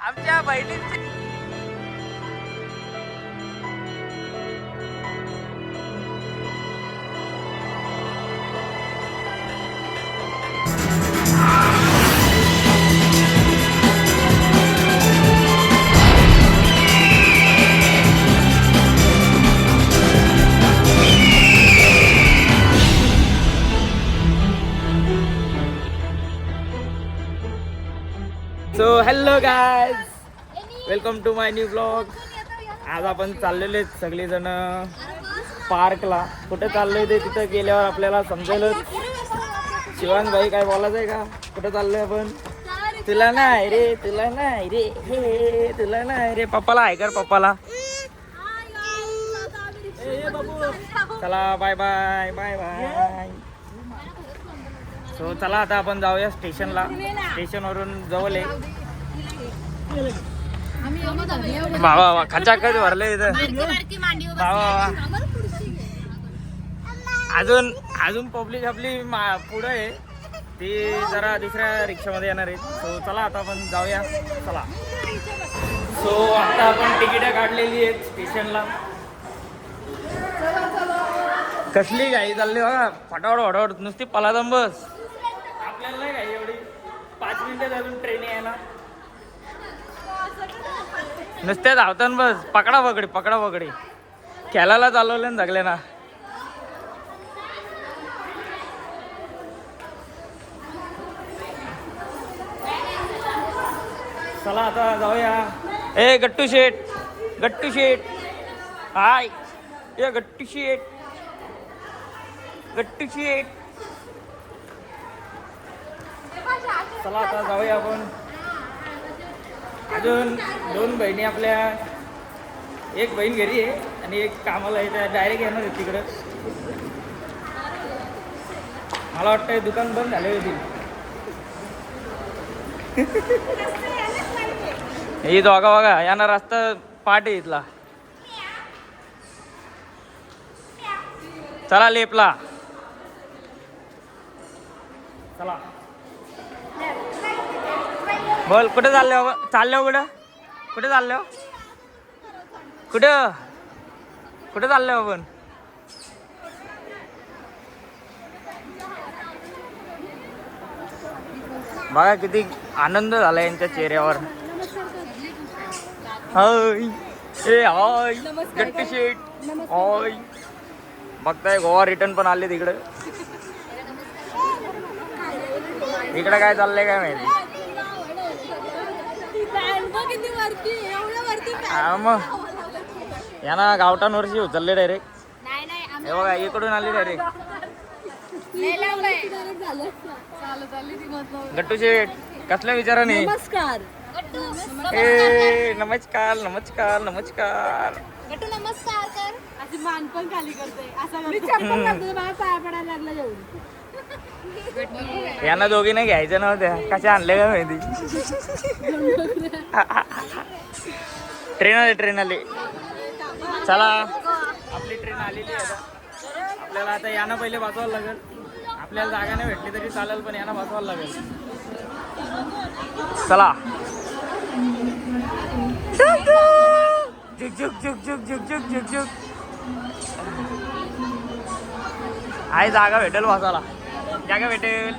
आमच्या बहिणींची so hello guys, welcome to my new blog. आज आपण चाललेले सगळेजण पार्कला. कुठे चाललोय ते तिथं गेल्यावर आपल्याला समजेलच. शिवांग भाई काय बोलायचंय का? कुठे चाललोय आपण? तुला नाही रे, तुला नाही रे, हे तुला नाही रे. पप्पाला आहे कर, पप्पाला. चला bye bye bye bye. So चला आता आपण जाऊया स्टेशनला. स्टेशनवरून जवळ आहे. बाबा खचाखच भरले इथं. बाबा अजून अजून पब्लिक आपली पुढं आहे. ती जरा दुसऱ्या रिक्षामध्ये येणार आहे. सो चला आता आपण जाऊया. चला. सो आता आपण तिकीट काढलेली आहेत स्टेशनला. कसली गाडी चालली बघा, फटाफट फटाफट नुसती पलादम बस. आपल्याला नाही गाडी एवढी. 5 मिनिटं अजून ट्रेन यायला. नुसते धावताना बस. पकडा पकडी पकडा पकडी. खेळायला चालवले ना सगळे ना. चला आता जाऊया. ए गट्टू शेठ, गट्टू शेठ हाय. ये गट्टू शेठ, गट्टू शेठ. चला आता जाऊया आपण. अजून 2 बहिणी आपल्या. एक बहीण घरी आहे आणि एक कामाला आहे. त्या डायरेक्ट येणार आहे तिकडं. मला वाटतं दुकान बंद झाले होती. ही दोघा बघा यांना रस्ता पाठ आहे इथला. चला लेपला. चला बोल कुठे चाललो? चाललो कुठं? कुठे चाललो? कुठं कुठे चाललो आपण? बघा किती आनंद झाला यांच्या चेहऱ्यावर. हाय ए हाय गट्टू शेठ हाय. बघताय गोवा रिटर्न पण आले तिकडे. इकडे काय चाललंय काय माहिती. मग यांना गावठाण वर्षी उचलले डायरेक्ट. हे बघा इकडून आली डायरेक्ट. गट्टू शेठ कसल्या विचाराने? नमस्कार. ए नमस्कार नमस्कार नमस्कार. गट्टू नमस्कार कर. अशी मान पण खाली करते. असं मी चप्पल घालतो मला पाया पडायला लागला जाऊन. यांना दोघींना घ्यायच्या नव्हत्या. कशा आणले का माहिती. ट्रेन आली. चला आपली ट्रेन आलेली आहे. आपल्याला आता यांना पहिले वाचवायला लागेल. आपल्याला जागा नाही भेटली तरी चालेल पण यांना वाचवायला लागेल. चला. झुक झुक झुक झुक झुक झुक झुक झुक. आहे जागा भेटेल वाचायला. जागा भेटेल.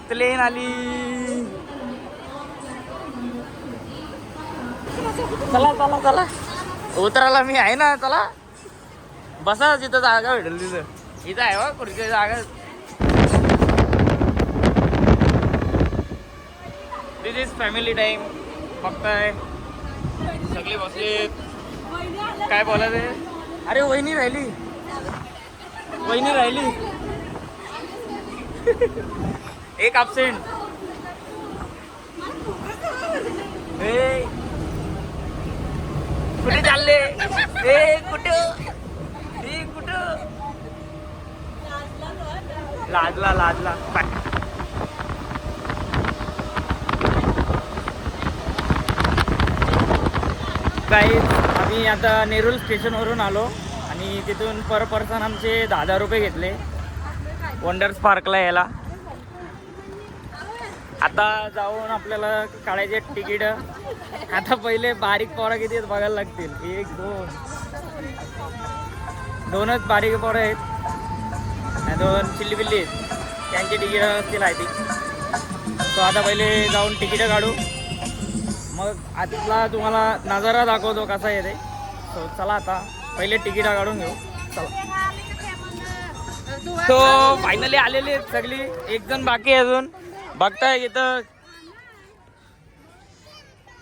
प्लेन आली. चला चला चला उतरायला मी आहे ना. चला बसा जिथं जागा भेटेल तिथं. इथं आहे बा खुर्ची जागा. दिस इज फॅमिली टाइम. बघताय सगळे बसले. काय बोलायचं? अरे वहिनी राहिली. वहिनी राहिली. एक ॲब्सेंट. कुठे चालले? कुठं लाजला. काही आम्ही आता नेरूळ स्टेशनवरून आलो आणि तिथून पर पर्सन आमचे 10,000 रुपये घेतले वंडर्स पार्कला यायला. आता जाऊन आपल्याला काढायचे तिकीट. आता पहिले बारीक पोरं किती आहेत बघायला लागतील. 1 2 दोनच बारीक पोरं आहेत आणि 2 चिल्ली बिल्ली आहेत. त्यांची तिकीट असतील आय थिंक. तो आता पहिले जाऊन तिकीटं काढू, मग आतला तुम्हाला नजारा दाखवतो कसा येते. सो चला आता पहिले तिकीटं काढून घेऊ. चला. तो फायनली आलेली आहेत सगळी. एक जण बाकी आहे अजून. बघताय इथं.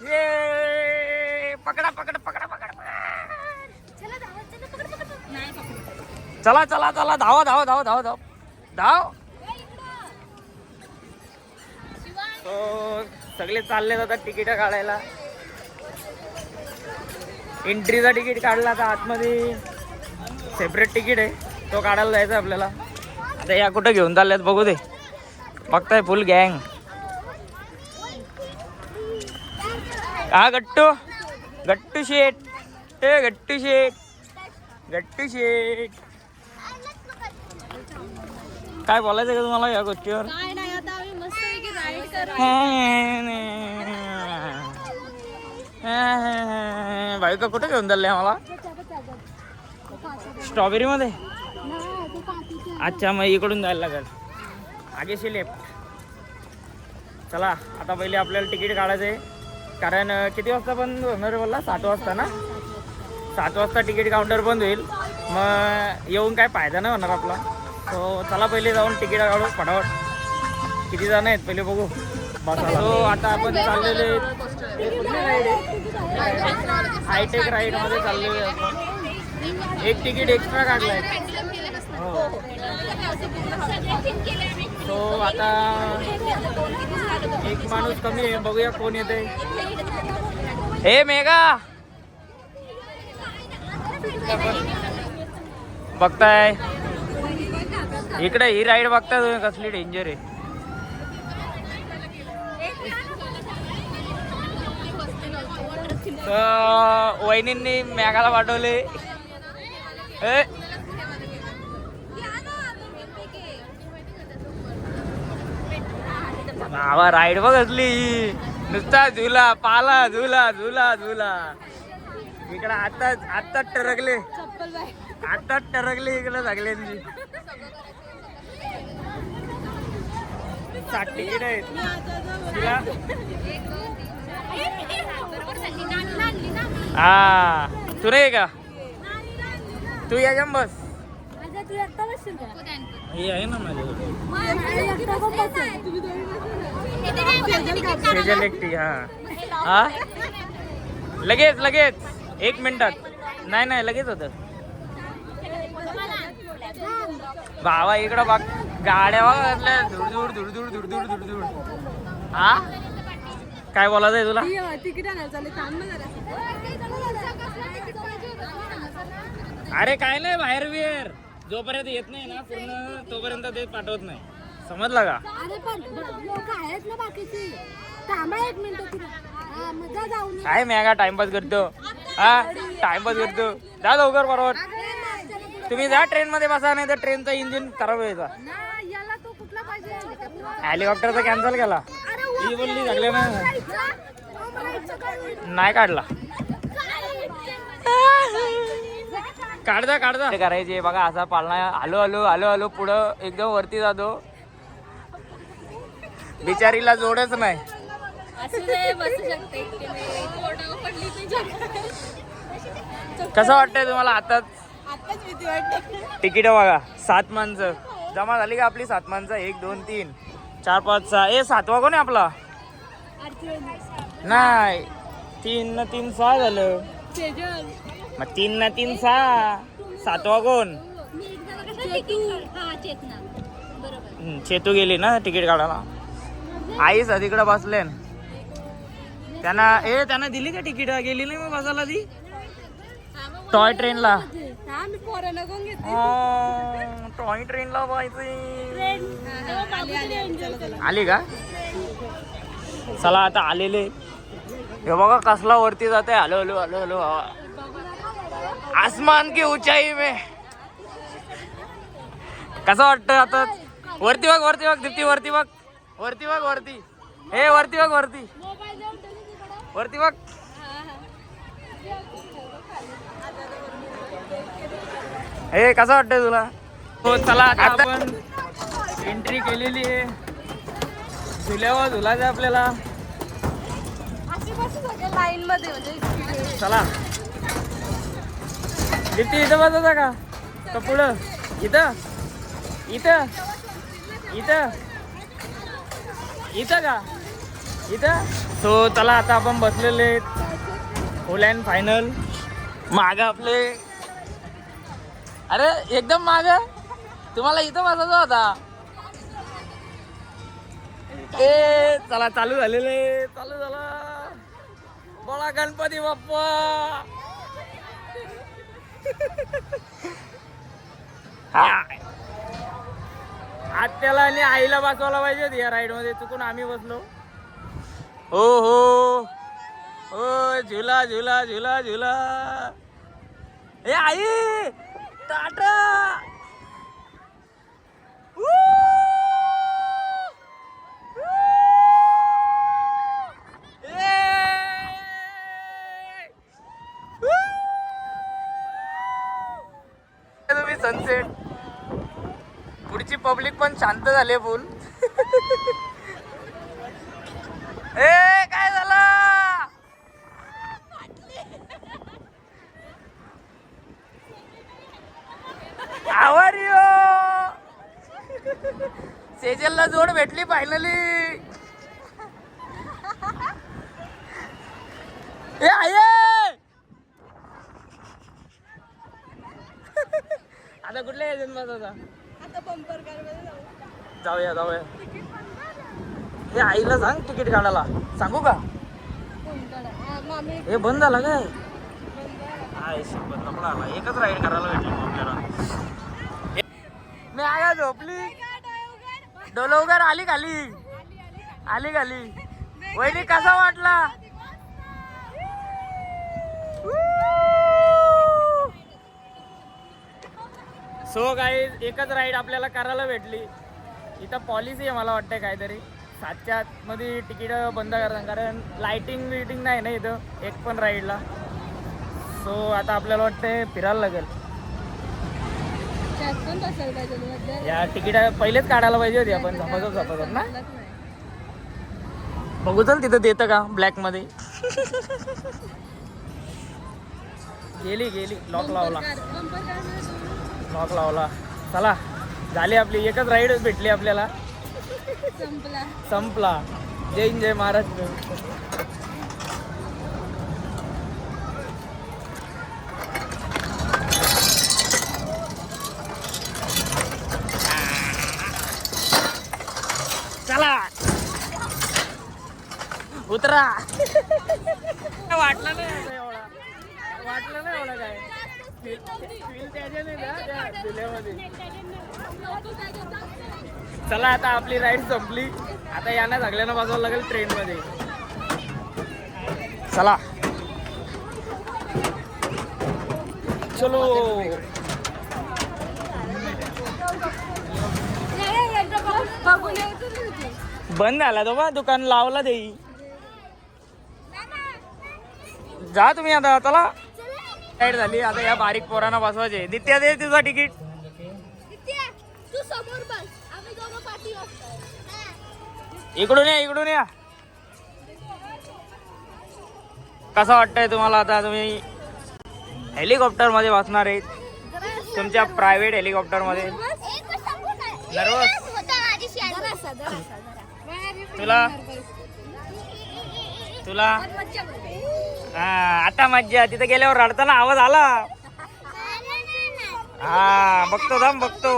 ये पकडा पकडा पकडा पकडा. चला चला चला धावा धावा धावा धावा धाव धाव. तो सगळे चालले जातात तिकीट काढायला. एंट्रीचा तिकीट काढला. आता आतमध्ये सेपरेट तिकीट आहे, तो काढायला जायचा आपल्याला. आता या कुठं घेऊन चालल्यात बघू दे. बघताय फुल गँग. हा गट्टू गट्टू शेट. ए गट्टू शेट गट्टू शेट. काय बोलायचं का तुम्हाला या गोष्टीवर? काय नाही, आता आम्ही मस्तपैकी राईड करू. बायका कुठे घेऊन चालले आम्हाला? स्ट्रॉबेरी मध्ये. अच्छा, मग इकडून जायला लागेल. आगेशी लेफ्ट. चला आता पहिले आपल्याला तिकीट काढायचं आहे. कारण किती वाजता बंद होणार बोलला? 7 वाजता ना. 7 वाजता तिकीट काउंटर बंद होईल. मग येऊन काय फायदा नाही होणार आपला. सो चला पहिले जाऊन तिकीट काढू फटाफट. किती जण आहेत पहिले बघू. बसा. सो आता आपण चाललेले हायटेक राईडमध्ये चाललेले आपण. एक तिकीट एक्स्ट्रा काढलं आहे. हो. सो आता एक माणूस कमी आहे. बघूया कोण येते. हे मेघा बघताय इकडे ही राईड बघताय तुम्ही कसली डेंजर आहे. वहिनींनी मेघाला पाठवले. बाबा राईड बघ असली. नुसता झुला पाला झुला झुला झुला. इकडे आताच टरकले. आताच टरकले इकडे सगळ्यांची. 60 तिकीट आहेत. हा तू नाही का? तू या जम बस. हे आहे ना माझ्याकडे. सेजल एकटी. हा लगेच लगेच 1 मिनिटात. नाही नाही लगेच होतं. भावा इकडं बघ गाड्या बघ धुडधुड धुडधुड धुडधुड धुडधुड. हा काय बोलायचंय तुला? अरे काय नाही बाहेर बिहेर. जोपर्यंत येत नाही ना पूर्ण तोपर्यंत ते पाठवत नाही. समजला का? काय मेगा टाइमपास करतो. हा टाइमपास करतो. जा लवकर बरोबर. तुम्ही जा ट्रेन मध्ये बसा, नाही तर ट्रेनचा इंजिन खराब व्हायचा. हेलिकॉप्टरचा कॅन्सल केला. ही बोलली सगळे नाही काढला. काढदा काढदा करायचे बघा. असा पाळणा. आलो आलो आलो आलो पुढं एकदम वरती जातो. बिचारीला जोडच नाही. कसं वाटतंय तुम्हाला आताच? तिकीट बघा. 7 माणसं जमा झाली का आपली? 7 माणसं. 1 2 3 4 5 6. 7वा कोण आहे आपला? नाही 3 न 3 6 झालं. मग 3 न 3 6. 7वा कोण? चेतू गेली ना तिकीट काढायला. आईच तिकडे बसले. त्यांना दिली का तिकीट? गेली नाही मग बसायला ती टॉय ट्रेनला. टॉय ट्रेनला पाहिजे. आली का? चला आता आलेले. हे बघा कसला वरती जाते. Hello hello hello hello. आसमान की ऊंचाई में. कसं वाटतं आता? वरती बघ वरती बघ दीप्ती. वरती बघ वरती बघ वरती. हे वरती बघ वरती मोबाईल देऊन ठेवली तिकडं. वरती बघ. हे कसं वाटतंय तुला? हो चला आता आपण एंट्री केलेली आहे. झुल्यावर झुलायचं आपल्याला. अशी बसू सगळे लाईन मध्ये म्हणजे चला दीप्ती इथं बसायचा का पुढं? इथं इथं इथं इथं का इथं? सो चला आता आपण बसलेले फुल अँड फायनल. माग आपले अरे एकदम माग तुम्हाला इथं बसायचा होता. ए चला चालू झालेले चालू झाला. बोला गणपती बाप्पा. आत्याला आणि आईला बसवायला पाहिजे होती या राईड मध्ये. चुकून आम्ही बसलो. हो हो हो झुला झुला झुला झुला. ए आई टाटा. तुम्ही सनसेट. पुढची पब्लिक पण शांत झाली फुल. ए काय झालं? आवारियो सेजलला जोड भेटली फायनली. ए आये आता कुठल्या एजंट बसायचा? आता बंपर कारमध्ये जाऊ. जाऊया जाऊया. हे आईला सांग तिकीट काढायला. सांगू का? मामी हे बंद झाला काय? बंद पण आला. एकच राईड करायला भेटली आपल्याला. मी आया झोपली. डोलवगर आली खाली. आली खाली. वहिनी कसा वाटला? सो गाईज एकच राईड आपल्याला करायला भेटली. इथं पॉलिसी आहे मला वाटतं काहीतरी 7च्या आतमध्ये तिकीट बंद करतात. कारण लाईटिंग विटिंग नाही ना इथं एक पण राईडला. सो आता आपल्याला वाटतं फिरायला लागेल. त्यात पण बसायला पाहिजे. या तिकीट पहिलेच काढायला पाहिजे होती आपण. झपाझप ना. बघू चल तिथं देतं का ब्लॅक मध्ये. गेली गेली. लॉक लावला. लॉक लावला. चला झाली आपली एकच राईड भेटली आपल्याला. संपला. जय हिंद जय महाराष्ट्र. चला उतरा. वाटलं नाही एवढा. वाटलं नाही एवढा काय. फील त्याच्याने द्या त्या झुल्यामध्ये. चला आता आपली राईड संपली. आता यांना सगळ्यांना बसवायला लागेल ट्रेन मध्ये. चला चलो. बंद झाला तो बा. दुकान लावला देई. जा तुम्ही आता. चला राईड झाली. आता या बारीक पोरांना बसवायचे. नित्या दे तुझा तिकीट. तू समोर बस. आम्ही दोघं पाठी बसतो. इकडून या इकडून या. कसं वाटतंय तुम्हाला? आता तुम्ही हेलिकॉप्टर मध्ये बसणार आहेत. तुमच्या प्रायव्हेट हेलिकॉप्टर मध्ये. नर्वस तुला तुला हा आता मज्जा. तिथे गेल्यावर रडताना आवाज आला. हा बघतो थांब बघतो.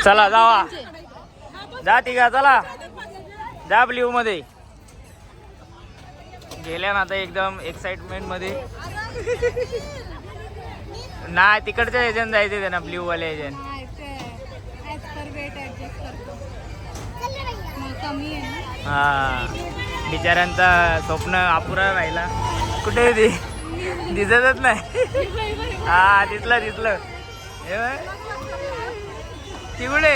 चला जावा. जा तिघा चला. जा ब्ल्यू मध्ये. गेल्या ना आता एकदम एक्साइटमेंट मध्ये. नाही तिकडच्या एजंट जायचे त्यांना. ब्ल्यू वाले एजंट. हा बिचाऱ्यांचा स्वप्न अपुरा राहिला. कुठे ते दिसतच नाही. हा दिसलं दिसलं. तिकडे